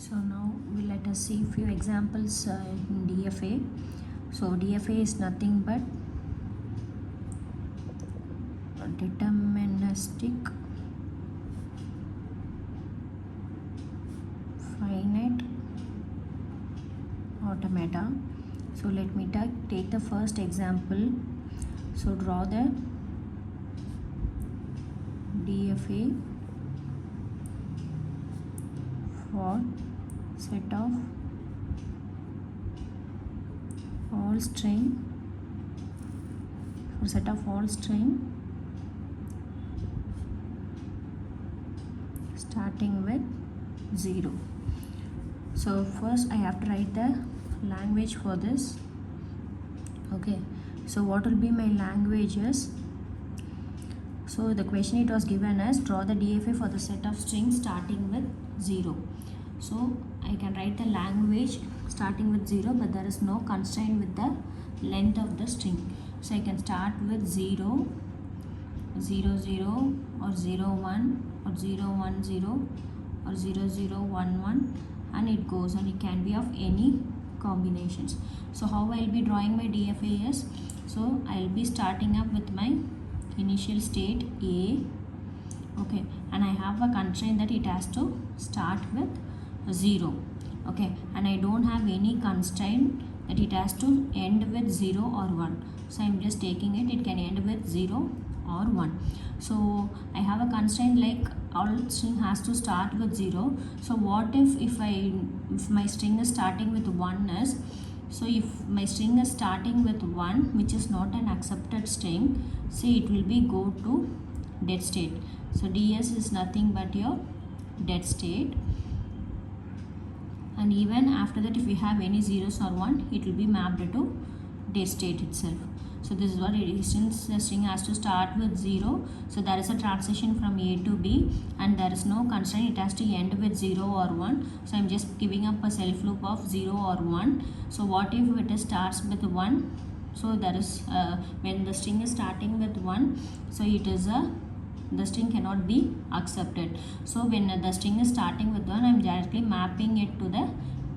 So now let us see few examples in DFA. So DFA is nothing but a deterministic finite automata. So let me take the first example. So draw the DFA for set of all string starting with 0. So first I have to write the language for this. Okay, so what will be my languages? So the question it was given as draw the DFA for the set of strings starting with 0. So I can write the language starting with 0, but there is no constraint with the length of the string. So I can start with 0, 0, 0 or 0, 1 or 0, 1, 0 or 0, 0, 1, 1, and it goes, and it can be of any combinations. So how I will be drawing my DFA is, so I will be starting up with my initial state A, okay, and I have a constraint that it has to start with 0, okay, and I don't have any constraint that it has to end with 0 or 1. So I am just taking it can end with 0 or 1. So I have a constraint like all string has to start with 0. So what if my string is starting with 1 is, so if my string is starting with 1 which is not an accepted string, see it will be go to dead state. So DS is nothing but your dead state, and even after that if we have any zeros or 1 it will be mapped to dead state itself. So this is what it is, since the string has to start with 0, so there is a transition from A to B and there is no constraint it has to end with 0 or 1. So I am just giving up a self loop of 0 or 1. So what if it starts with 1? So there is when the string is starting with 1, so it is the string cannot be accepted. So when the string is starting with 1, I am directly mapping it to the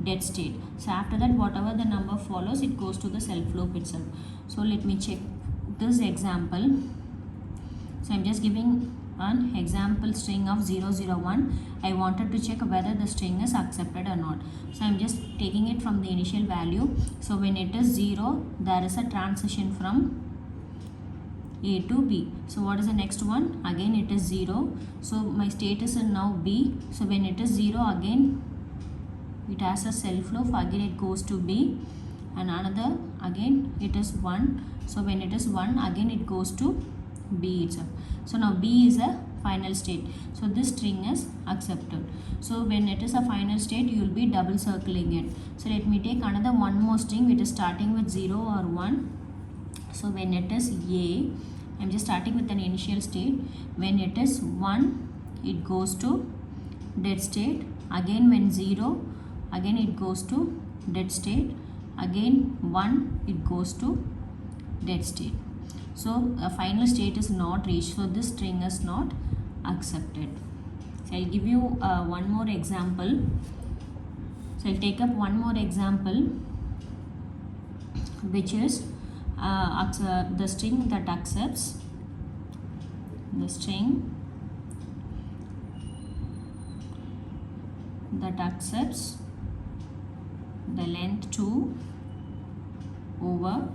dead state. So after that whatever the number follows, it goes to the self loop itself. So let me check this example. So I am just giving an example string of 0, 0, 1. I wanted to check whether the string is accepted or not. So I am just taking it from the initial value. So when it is 0, there is a transition from A to B. So what is the next one? Again it is 0. So my state is in now B. So when it is 0, again it has a self loop, again it goes to B, and another again it is 1. So when it is 1, again it goes to B itself. So now B is a final state. So this string is accepted. So when it is a final state, you will be double circling it. So let me take another one more string which is starting with 0 or 1. So when it is A, I am just starting with an initial state. When it is 1, it goes to dead state. Again when 0, again it goes to dead state. Again 1, it goes to dead state. So a final state is not reached. So this string is not accepted. So I'll give you one more example. So I'll take up one more example, which is the string that accepts the length 2 over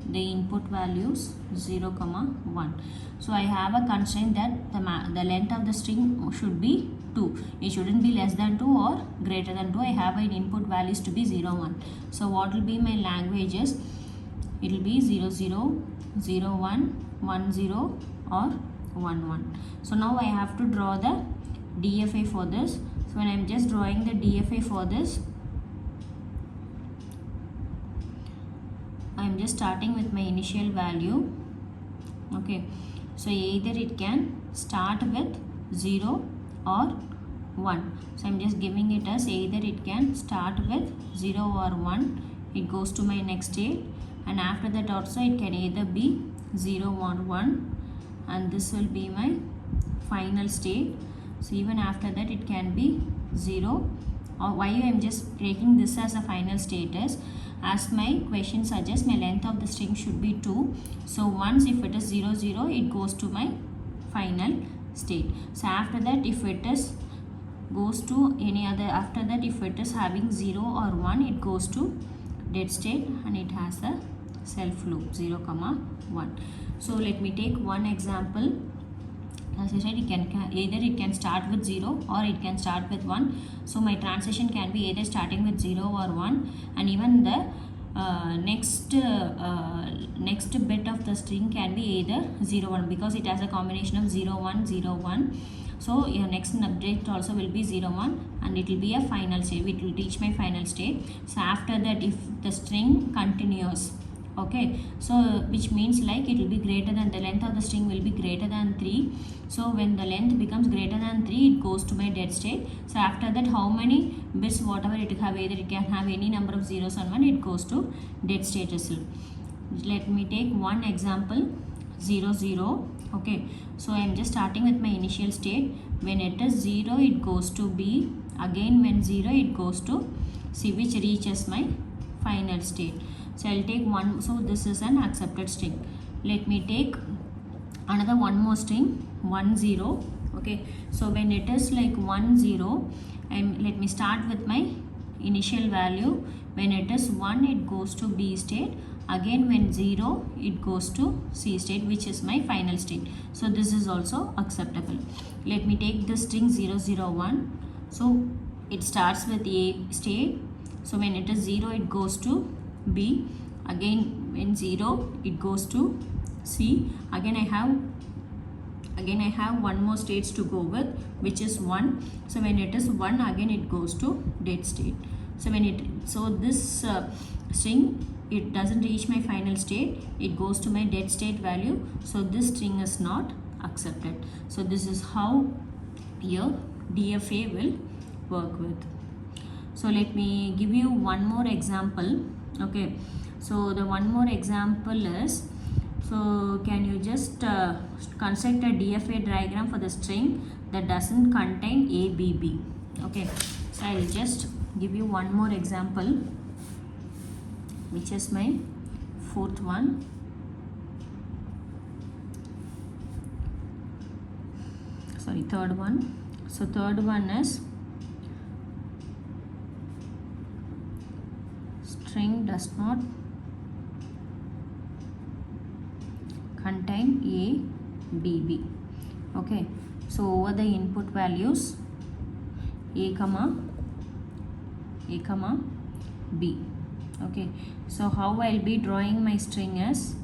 the input values 0, 1. So I have a constraint that the length of the string should be 2. It shouldn't be less than 2 or greater than 2. I have an input values to be 0, 1. So what will be my languages? It will be 0, 0, 0, 1, 1, 0 or 1, 1. So now I have to draw the DFA for this. So when I am just drawing the DFA for this, I am just starting with my initial value. Okay, so either it can start with 0 or 1. So I am just giving it as either it can start with 0 or 1. It goes to my next state, and after that also it can either be 0 or 1, and this will be my final state. So even after that it can be 0 or why I am just taking this as a final state is, as my question suggests, my length of the string should be 2. So once if it is 0 0, it goes to my final state. So after that, if it is goes to any other, after that if it is having 0 or 1, it goes to dead state and it has a self loop 0 comma 1. So let me take one example. As I said, either it can start with 0 or it can start with 1. So my transition can be either starting with 0 or 1, and even the next bit of the string can be either 0 1, because it has a combination of 0 1 0 1. So your next update also will be 0 1, and it will be a final state. It will reach my final state. So after that, if the string continues, okay, so which means like it will be greater than, the length of the string will be greater than 3. So when the length becomes greater than 3, it goes to my dead state. So after that, how many bits whatever it have, either it can have any number of zeros and 1, it goes to dead state itself. Let me take one example, 0 0. Okay, so I am just starting with my initial state. When it is 0, it goes to B. Again when 0, it goes to C, which reaches my final state. So I'll take one. So this is an accepted string. Let me take another one more string, 1 0. Okay, so when it is like 1 0, and let me start with my initial value. When it is 1, it goes to B state. Again when 0, it goes to C state, which is my final state. So this is also acceptable. Let me take the string 0 0 1. So it starts with A state. So when it is 0, it goes to B. Again when 0, it goes to C. Again I have one more states to go with, which is 1. So when it is 1, again it goes to dead state. So this string, it doesn't reach my final state, it goes to my dead state value. So this string is not accepted. So this is how your DFA will work with. So let me give you one more example. Okay, so the one more example is, so can you just construct a DFA diagram for the string that doesn't contain ABB. Okay, so I will just give you one more example, which is my third one. So third one is string does not contain ABB. Okay, so over the input values A comma B. Okay, so how I'll be drawing my string is,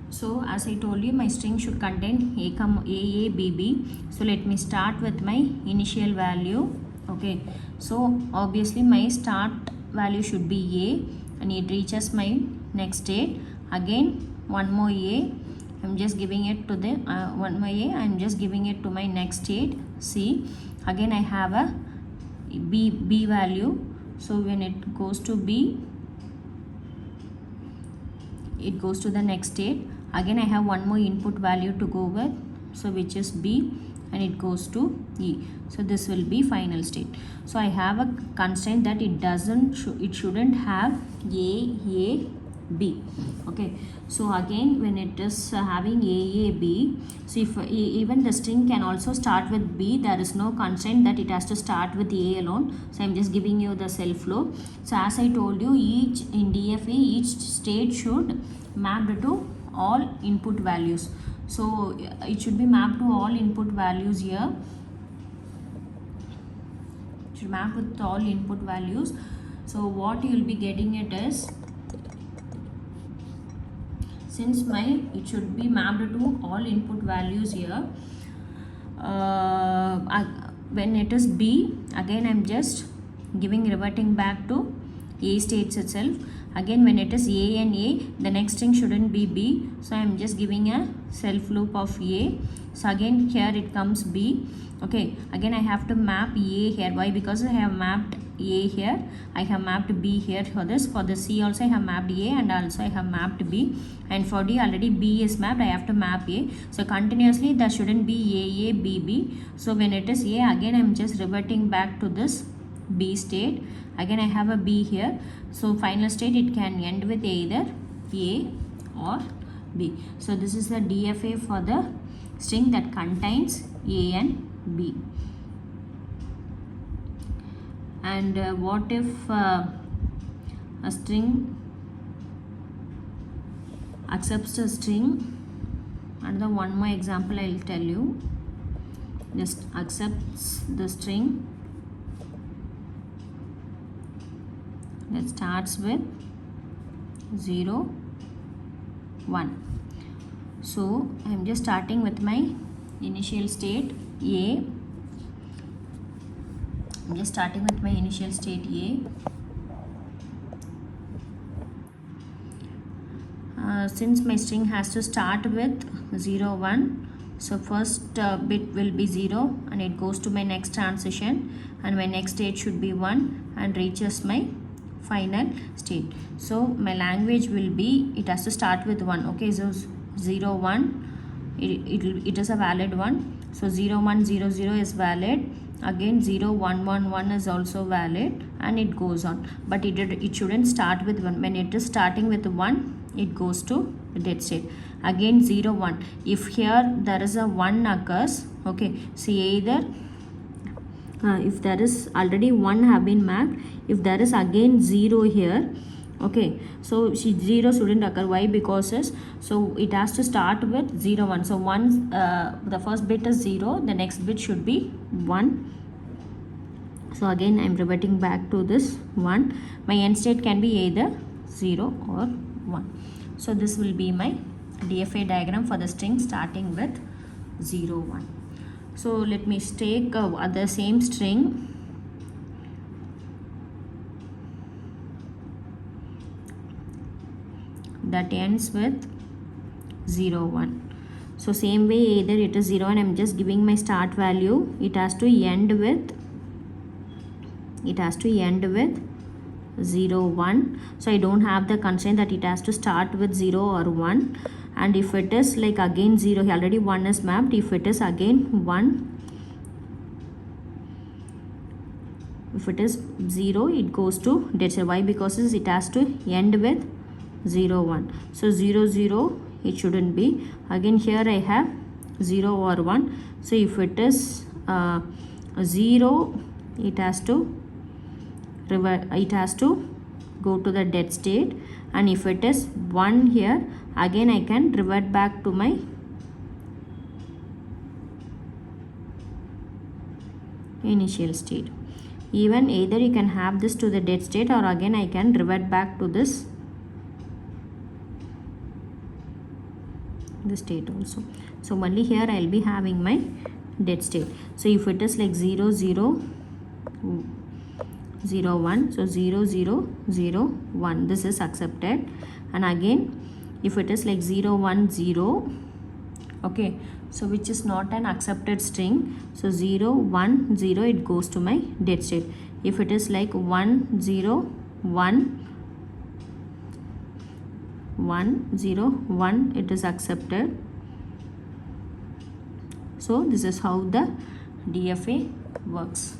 so as I told you, my string should contain AABB. So let me start with my initial value. Okay, so obviously my start value should be A, and it reaches my next state. Again one more A, I'm just giving it to the one more A, I'm just giving it to my next state C. Again I have a B value. So when it goes to B, it goes to the next state. Again I have one more input value to go with, so which is B, and it goes to E. So this will be final state. So I have a constraint that it shouldn't have A B. Okay, so again when it is having B, so if even the string can also start with B, there is no constraint that it has to start with A alone. So I'm just giving you the self flow. So as I told you, in DFA each state should map to all input values. So it should be mapped to all input values here. It should map with all input values. So what you will be getting it is, since it should be mapped to all input values here, when it is B, again I'm just reverting back to A states itself. Again when it is A and A, the next string shouldn't be B, so I'm just giving a self loop of A. So again here it comes B. Okay, again I have to map A here. Why? Because I have mapped A here, I have mapped B here for this. For the C also I have mapped A and also I have mapped B. And for D already B is mapped, I have to map A. So continuously there shouldn't be A, B, B. So when it is A, again I am just reverting back to this B state. Again I have a B here. So final state it can end with either A or B. So this is the DFA for the string that contains A and B. And what if a string accepts a string? Another one more example I will tell you. Just accepts the string that starts with 0, 1. So I am just starting with my initial state A. I'm just starting with my initial state A. Since my string has to start with 0, 1, so first bit will be 0 and it goes to my next transition, and my next state should be 1 and reaches my final state. So my language will be, it has to start with 1. Okay, so 0, 1, it is a valid one. So 0, 1, 0, 0 is valid. Again 0, 1, 1, 1 is also valid, and it goes on. But it shouldn't start with 1. When it is starting with 1, it goes to dead state. Again 0, 1. If here there is a 1 occurs, okay, see either if there is already 1 have been mapped, if there is again 0 here, okay, so 0 shouldn't occur. Why? Because so it has to start with 0, 1. So once the first bit is 0, the next bit should be 1. So again I am reverting back to this 1. My end state can be either 0 or 1. So this will be my DFA diagram for the string starting with 0, 1. So let me take the same string. That ends with 0, 1. So same way, either it is 0 and I am just giving my start value. It has to end with 0, 1. So I don't have the constraint that it has to start with 0 or 1. And if it is like again 0, already 1 is mapped. If it is again 1, if it is 0, it goes to dead state. Why? Because it has to end with 0, 1. So 0, 0, it shouldn't be. Again here I have 0 or 1. So if it is 0, it has to go to the dead state. And if it is 1 here, again I can revert back to my initial state. Even either you can have this to the dead state, or again I can revert back to this state also. So only here I will be having my dead state. So if it is like 0, 0, 0, 1, so 0, 0, 0, 1, this is accepted. And again if it is like 0, 1, 0, okay, so which is not an accepted string, so 0, 1, 0, it goes to my dead state. If it is like 1, 0, 1, 1, 0, 1, it is accepted. So this is how the DFA works.